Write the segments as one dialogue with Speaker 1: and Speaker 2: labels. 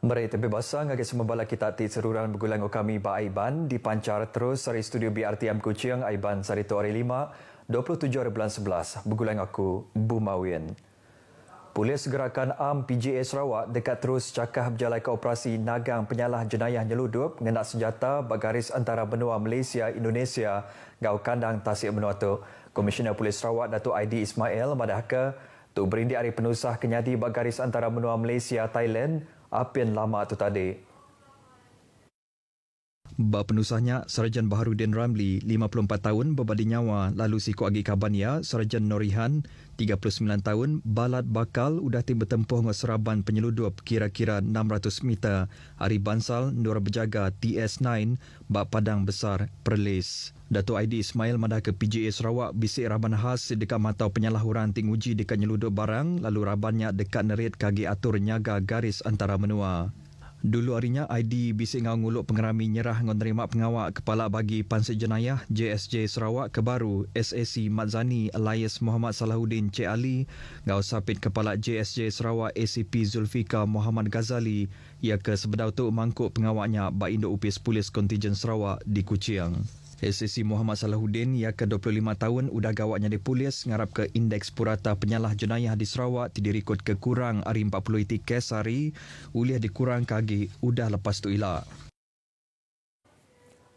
Speaker 1: Baik, tapi basah ngagak semua bala kita ti seruran bergulang kami ba Aiban dipancar terus dari studio BRTM Kuching Aiban Sarito hari 5 27 hari bulan 11 bergulang aku Bumawin. Polis Gerakan Am PGA Sarawak dekat terus cakap berjalan ke operasi nagang penyalah jenayah nyeludup ngenak senjata bagaris antara benua Malaysia Indonesia gau kandang Tasik Benua tu. Komisioner Polis Sarawak Datuk Aidi Ismail madahka tu berindik hari penusah kenyadi bagaris antara benua Malaysia Thailand apin lama tu tadi.
Speaker 2: Bab penusahnya, Sarjan Baharudin Ramli, 54 tahun, berbadi nyawa, lalu Siko Agi Kabania, Sarjan Norihan, 39 tahun, balat bakal, udah tim bertempuh dengan seraban penyeludup kira-kira 600 meter, Ari Bansal, Nur Berjaga, TS9, Bab Padang Besar, Perlis. Datuk Aidi Ismail madah ke PGA Sarawak bisik raban khas dekat matau penyalahuran ting uji dekat nyeludup barang, lalu rabannya dekat nerit kaki atur nyaga garis antara menua. Dulu harinya, ID bisik ngau nguluk pengerami nyerah ngon nerima pengawak Kepala Bagi Pansit Jenayah JSJ Sarawak Kebaru SAC Madzani Elias Muhammad Salahuddin Cik Ali ngau sapit Kepala JSJ Sarawak ACP Zulfika Muhammad Ghazali ia ke sebedau tu mangkuk pengawaknya Bak Induk Upis Polis Kontijen Sarawak di Kuching. SAC Muhammad Salahuddin ia ke 25 tahun udah gawaknya di polis ngarap ke indeks purata penyalah jenayah di Sarawak dirikut ke kurang hari 40 iti kes hari uliah dikurang kagi udah lepas tu ilak.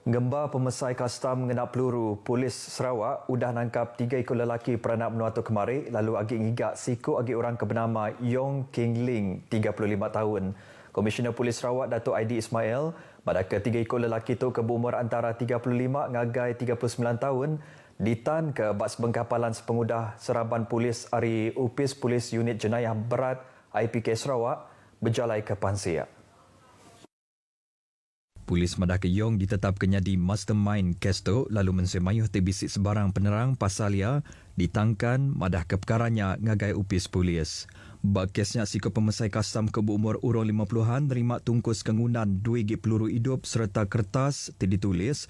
Speaker 1: Gembar pemesai kastam mengenak peluru, Polis Sarawak udah nangkap 3 ekor lelaki peranak menua tu kemari lalu agi ngigak siku agi orang ke bernama Yong King Ling 35 tahun. Komisioner Polis Sarawak Datuk Aidi Ismail pada ketiga ekor lelaki itu ke berumur antara 35 ngagai 39 tahun ditan ke bas bengkapalan sepengudah seraban polis hari Upis Polis Unit Jenayah Berat IPK Sarawak berjalai ke Pansia.
Speaker 2: Polis Madah Keyong ditetapkannya di mastermind kes tu lalu mensemayuh terbisik sebarang penerang pasal ia ditangkan madah ke perkaranya ngagai upis polis. Bak kesnya siko pemesai kastam ke berumur urang 50-an terima tungkus kengunan 2 gig peluru hidup serta kertas ditulis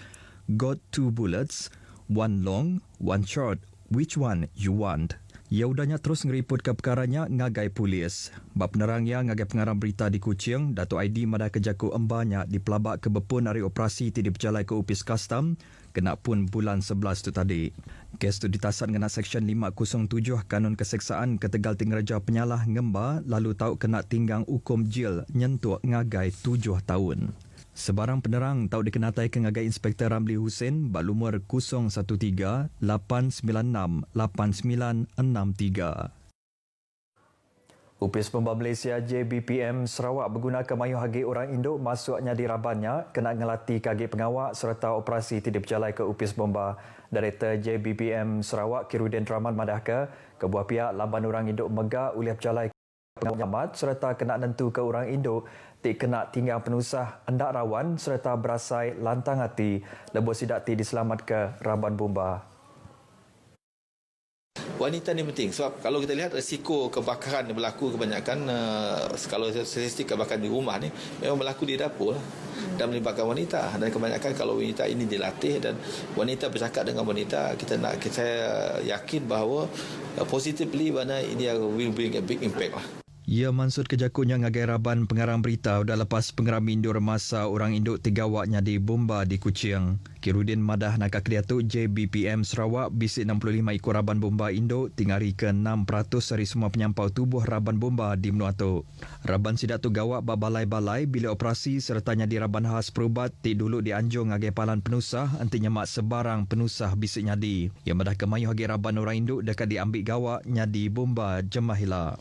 Speaker 2: "Got 2 bullets, 1 long, 1 short, which one you want?" Ia udahnya terus ngeriput ke perkaranya ngagai polis. Bab penerang ia ngagai pengarang berita di Kuching, Datuk Aidi madah kejaku embanya di pelabak ke bepun hari operasi tidak berjalai ke upis kastam, kena pun bulan 11 tu tadi. Kes tu ditasan kena Seksyen 507 Kanun Keseksaan ke Tegal Tingaraja Penyalah Ngemba lalu tahu kena tinggang hukum jil nyentuh ngagai 7 tahun. Sebarang penerang tahu dikenatai ke ngagai Inspektor Ramli Hussein balumur 013-896-8963.
Speaker 1: Upis Bomba Malaysia JBPM Sarawak berguna mayuh hagi orang Induk masuknya di rabannya kena ngelatih kagi pengawak serta operasi tidak berjalai ke Upis Bomba. Director JBPM Sarawak Kirudin Rahman madah ke kebuah pihak lamban orang Induk Megah uliah berjalai pengamat serta kena nentu ke orang Induk tik kena tinggal penusah endak rawan serta berasai lantang hati lebih sidak ti diselamat ke raban bomba.
Speaker 3: Wanita ni penting sebab kalau kita lihat risiko kebakaran yang berlaku kebanyakan kalau statistik kebakaran di rumah ni memang berlaku di dapur dan melibatkan wanita dan kebanyakan kalau wanita ini dilatih dan wanita bercakap dengan wanita saya yakin bahawa positively mana ini will bring a big impact lah.
Speaker 2: Ia mansut kejakunya ngagai raban pengarang berita udah lepas pengerami Induk remasa orang Induk tigawaknya di bomba di Kuching. Kirudin madah nakak kriatu JBPM Sarawak bisik 65 ekor raban bomba Induk tingari ke 6% dari semua penyampau tubuh raban bomba di menua tu. Raban sidak tu gawak babalai-balai bila operasi sertanya di raban khas perubat ti dulu dianjung ngagai palan penusah antinya mak sebarang penusah bisik nyadi. Ia madah kemayuh ngagai raban orang Induk dekat diambil gawak nyadi bomba Jemahila.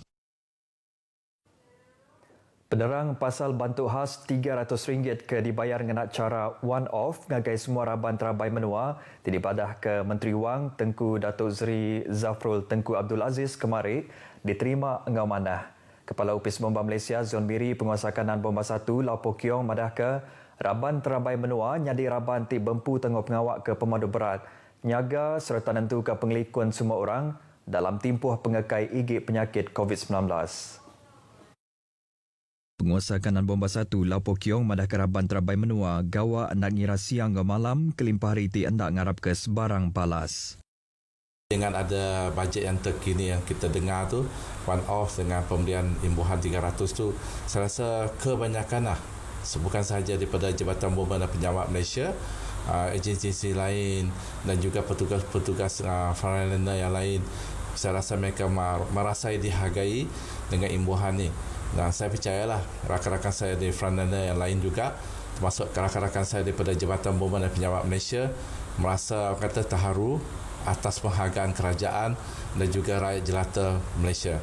Speaker 1: Penerang pasal bantuk khas RM300 ke dibayar dengan cara one-off ngagai semua raban terabai menua dibadah ke Menteri Wang Tengku Datuk Seri Zafrul Tengku Abdul Aziz kemari diterima engau manah. Kepala Upis Bomba Malaysia Zon Biri Penguasa Kanan Bomba 1 Lau Po Kiong madah ke raban terabai menua nyadi raban ti bempu tengok pengawak ke pemadu berat nyaga serta nentu ke pengelikun semua orang dalam timpuh pengekai igik penyakit COVID-19.
Speaker 2: Penguasa Kanan Bomba 1 Lau Po Kiong madah keraban terabai menua gawa nak ngira siang ke malam kelimpah hari ti endak ngarap ke sebarang palas.
Speaker 4: Dengan ada bajet yang terkini yang kita dengar tu, one off dengan pemberian imbuhan 300 tu, saya rasa kebanyakan bukan sahaja daripada Jabatan Bomba dan Penyelamat Malaysia, agensi lain dan juga petugas-petugas frontliner yang lain, saya rasa mereka merasai dihargai dengan imbuhan ni. Dan saya percayalah rakan-rakan saya di frontliner yang lain juga, termasuk rakan-rakan saya daripada Jabatan Bomba dan Penyelamat Malaysia, merasa kata terharu atas penghargaan kerajaan dan juga rakyat jelata Malaysia.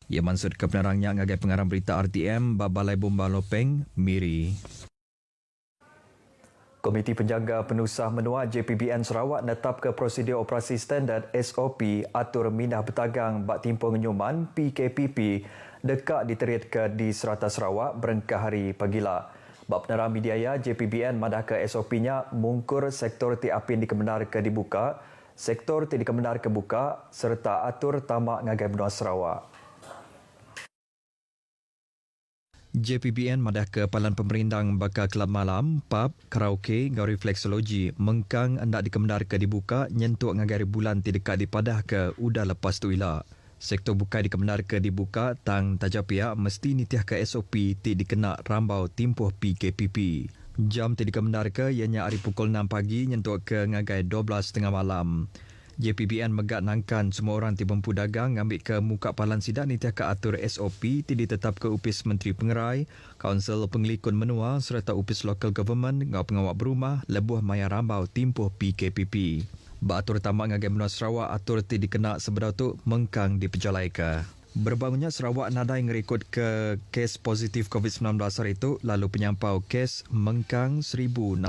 Speaker 2: Ia maksud kebenarannya ngagai pengarang berita RTM Balai Bomba Lopeng, Miri.
Speaker 1: Komiti Penjaga Penusah Menua JPBN Sarawak netap ke prosedur operasi standard SOP atur mindah bertagang bak timpung nyuman PKPP dekat diterit ke di Serata Sarawak berengkah hari pagila. Bak penerang media JPBN madah ke SOP-nya mungkur sektor tiapin dikebenar ke dibuka, sektor tidak dikebenar ke buka serta atur tamak ngagai benua Sarawak.
Speaker 2: JPBN madah ke Palan Pemerindang bakal kelab malam, pub, karaoke, ngau refleksologi, mengkang hendak dikebenar ke dibuka nyentuk ngagai bulan tidak dipadah ke udah lepas tu ila. Sektor bukai dikebenar ke dibuka tang tajapia mesti nitiah ke SOP ti dikena rambau timpuh PKPP. Jam ti dikebenar ke ianya hari pukul 6 pagi nyentuk ke ngagai 12.30 malam. JPBN megak nangkan semua orang ti mampu dagang ngambil ke muka palan sidak nitiah ke atur SOP ti ditetap ke Upis Menteri Pengerai, Kaunsil Pengelikun Menua serta Upis Local Government ngau pengawak berumah lebuh maya rambau timpuh PKPP. Baatur tamak ngagai benua Sarawak atur ti dikena sebedau tu mengkang diperjalaika. Berbangunnya Sarawak nadai ngerekod ke kes positif COVID-19 hari itu lalu penyampau kes mengkang 1062.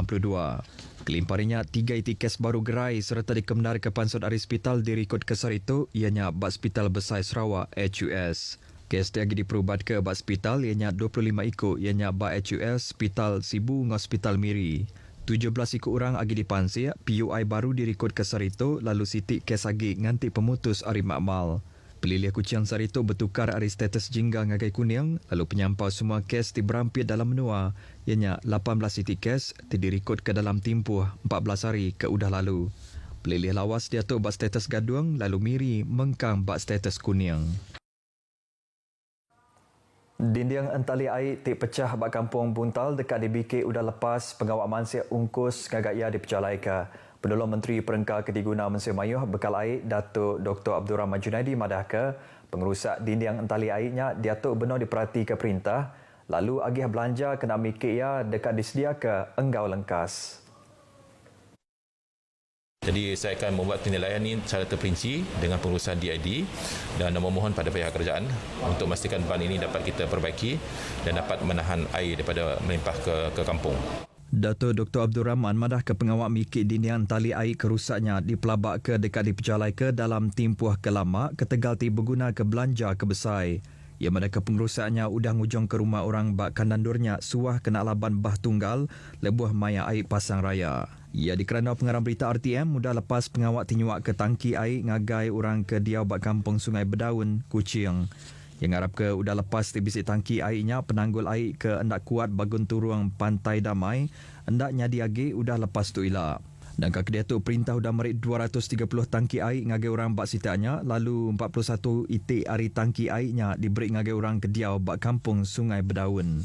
Speaker 2: Kelimparinya 3 iti kes baru gerai serta dikebenar ke pansut hari hospital direkod kes hari itu ianya Bak Hospital Besar Sarawak HUS. Kes tiagi diperubat ke Bak Hospital ianya 25 ikut ianya Bak HUS Hospital Sibu ngau Hospital Miri. 17 ikut orang agi dipansir, PUI baru direkod kes hari itu lalu sitik kes agi nganti pemutus hari makmal. Pelilih Kuching Sarito bertukar hari status jingga ngagai kuning lalu penyampau semua kes diberampit dalam menua ianya 18 titik kes direkod ke dalam timpuh 14 hari ke udah lalu. Pelilih lawas diatur bak status gaduang lalu Miri mengkang bak status kuning.
Speaker 1: Dinding entali air tik pecah bak kampung Buntal dekat DBK udah lepas pengawak mansir ungkus ngagak ia diperjalaika. Penolong Menteri Perengkar Kediguna Mensir Mayuh Bekal Air Datuk Dr. Abdul Rahman Junaidi madah ke pengerusak dinding entali airnya diatuk benar diperhati ke perintah lalu agih belanja kena mikir ia dekat disedia ke enggau lengkas.
Speaker 5: Jadi saya akan membuat penilaian ini secara terperinci dengan pengurusan DID dan memohon pada pihak kerajaan untuk memastikan ban ini dapat kita perbaiki dan dapat menahan air daripada melimpah ke kampung.
Speaker 2: Datuk Dr. Abdul Rahman madah ke pengawak mikir dinding tali air kerusaknya dipelabak ke dekat diperjalai ke dalam timpuh ke lama ke tegal ti berguna ke belanja ke besai. Ia madah ke pengerusaknya udah ngujung ke rumah orang bak kandandurnya suah kena laban bah tunggal lebuh maya air pasang raya. Ia dikerana pengarang berita RTM mudah lepas pengawak tinyuak ke tangki air ngagai orang ke diau bak kampung Sungai Bedaun, Kuching. Yang harap ke udah lepas di bisik tangki airnya penanggul air ke hendak kuat bagun turung Pantai Damai hendak nyadi agi udah lepas tu ila. Dan ke dia tu perintah udah merik 230 tangki air ngagai orang bak sitaknya lalu 41 itik ari tangki airnya diberi ngagai orang ke diau bak kampung Sungai Bedaun.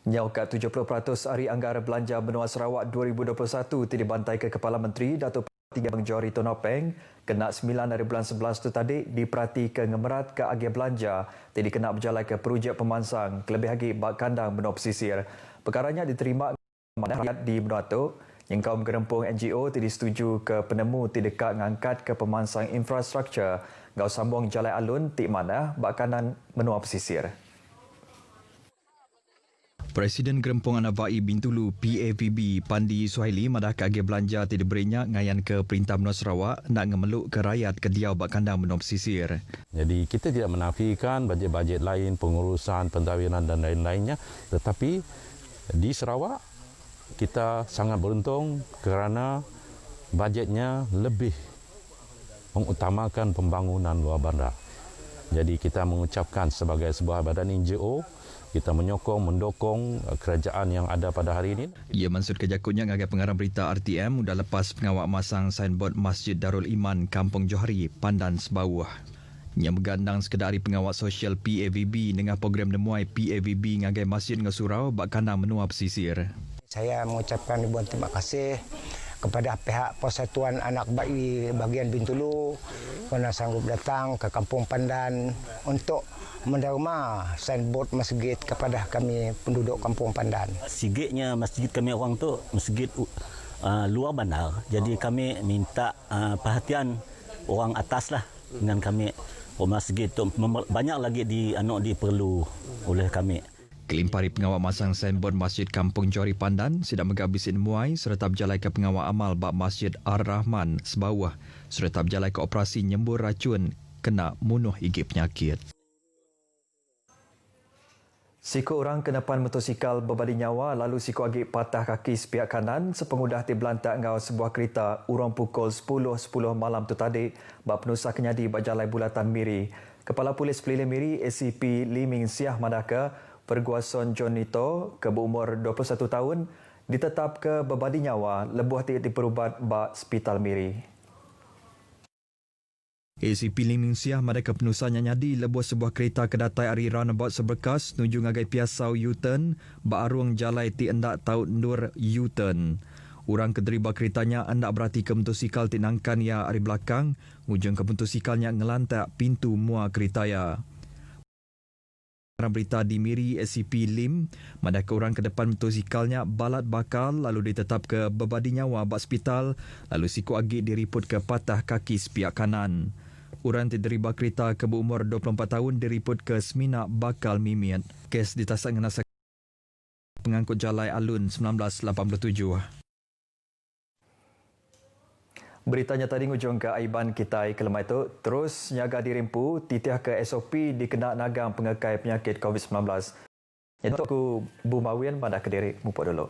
Speaker 1: Nyau kat 70% hari anggaran belanja benua Sarawak 2021 dibantai ke Kepala Menteri Datuk Bang Johari Tonopeng kena 9 hari bulan 11 tu tadi diperhati ke ngemerat ke agi belanja jadi kena berjalan ke projek pemansang kelebih lagi bak kandang benua pesisir. Perkaranya diterima rakyat di benua tu yang kaum gerempung NGO tidak setuju ke penemu ti dekat ngangkat ke pemansang infrastruktur ngau sambung jalan alun ti mana bak kanan benua pesisir.
Speaker 2: Presiden Gerempung Anavai Bintulu PAVB Pandi Suhaili madah ke agi belanja tidak berinya ngayan ke Perintah Benua Sarawak nak ngemeluk ke rakyat ke diau bak kandang benua pesisir.
Speaker 6: Jadi kita tidak menafikan bajet-bajet lain, pengurusan, pentawiran dan lain-lainnya, tetapi di Sarawak kita sangat beruntung kerana bajetnya lebih mengutamakan pembangunan luar bandar. Jadi kita mengucapkan sebagai sebuah badan NGO kita mendukung kerajaan yang ada pada hari ini.
Speaker 2: Ia maksud kejakutnya ngagai pengarang berita RTM sudah lepas pengawal masang signboard Masjid Darul Iman Kampung Johari, Pandan Sebawah. Yang bergandang sekedari pengawal sosial PAVB dengan program demuai PAVB ngagai Masjid dengan surau bak kandang menua pesisir.
Speaker 7: Saya mengucapkan ribuan terima kasih kepada pihak Persatuan Anak Bayi bagian Bintulu kerana sanggup datang ke Kampung Pandan untuk menderma signboard masjid kepada kami penduduk Kampung Pandan.
Speaker 8: Sigitnya masjid kami orang tu masjid luar bandar. Jadi kami minta perhatian orang atas lah dengan kami. Masjid tu banyak lagi diperlu oleh kami.
Speaker 2: Kelimpari pengawal masang signboard Masjid Kampung Johari Pandan sedang mengabisin muai serta berjalai ke pengawal amal bab Masjid Ar-Rahman Sebawah serta berjalai ke operasi nyembur racun kena munuh igi penyakit.
Speaker 1: Siku orang kenapan motosikal berbadi nyawa lalu siku agik patah kaki sepihak kanan sepengudah dibelantak ngau sebuah kereta urang pukul 10.10 malam tu tadi bab penusah kenyadi berjalai bulatan Miri. Kepala Polis Pelilih Miri ACP Lee Ming Siah Madaka Perguason John Nito ke berumur 21 tahun ditetap ke berbadi nyawa lebuh diperubat bak Hospital Miri.
Speaker 2: ACP Lee Ming Siah mereka penusahnya nyadi lebuh sebuah kereta kedatai ari roundabout seberkas nuju ngagai Piasau U-turn bak arung jalai ti endak taut nur U-turn. Orang kederiba keretanya hendak berhati ke motosikal tinangkan ya ari belakang ngujung ke motosikalnya ngelantak pintu mua keretanya. Berita di Miri SCP Lim, manakala orang ke depan motosikalnya balat bakal lalu ditetap ke berbadi nyawa bak hospital lalu siku agik diriput ke patah kaki sepihak kanan. Orang terderima kereta ke berumur 24 tahun diriput ke Semina bakal mimiat. Kes ditasak ngenasa pengangkut jalai alun 1987.
Speaker 1: Beritanya tadi ngujung ke Aiban kita ke lemah itu terus nyaga dirimpu titiah ke SOP dikena nagang pengekai penyakit COVID-19. Itu aku Bu Mawian pada Kediri mupuk dulu.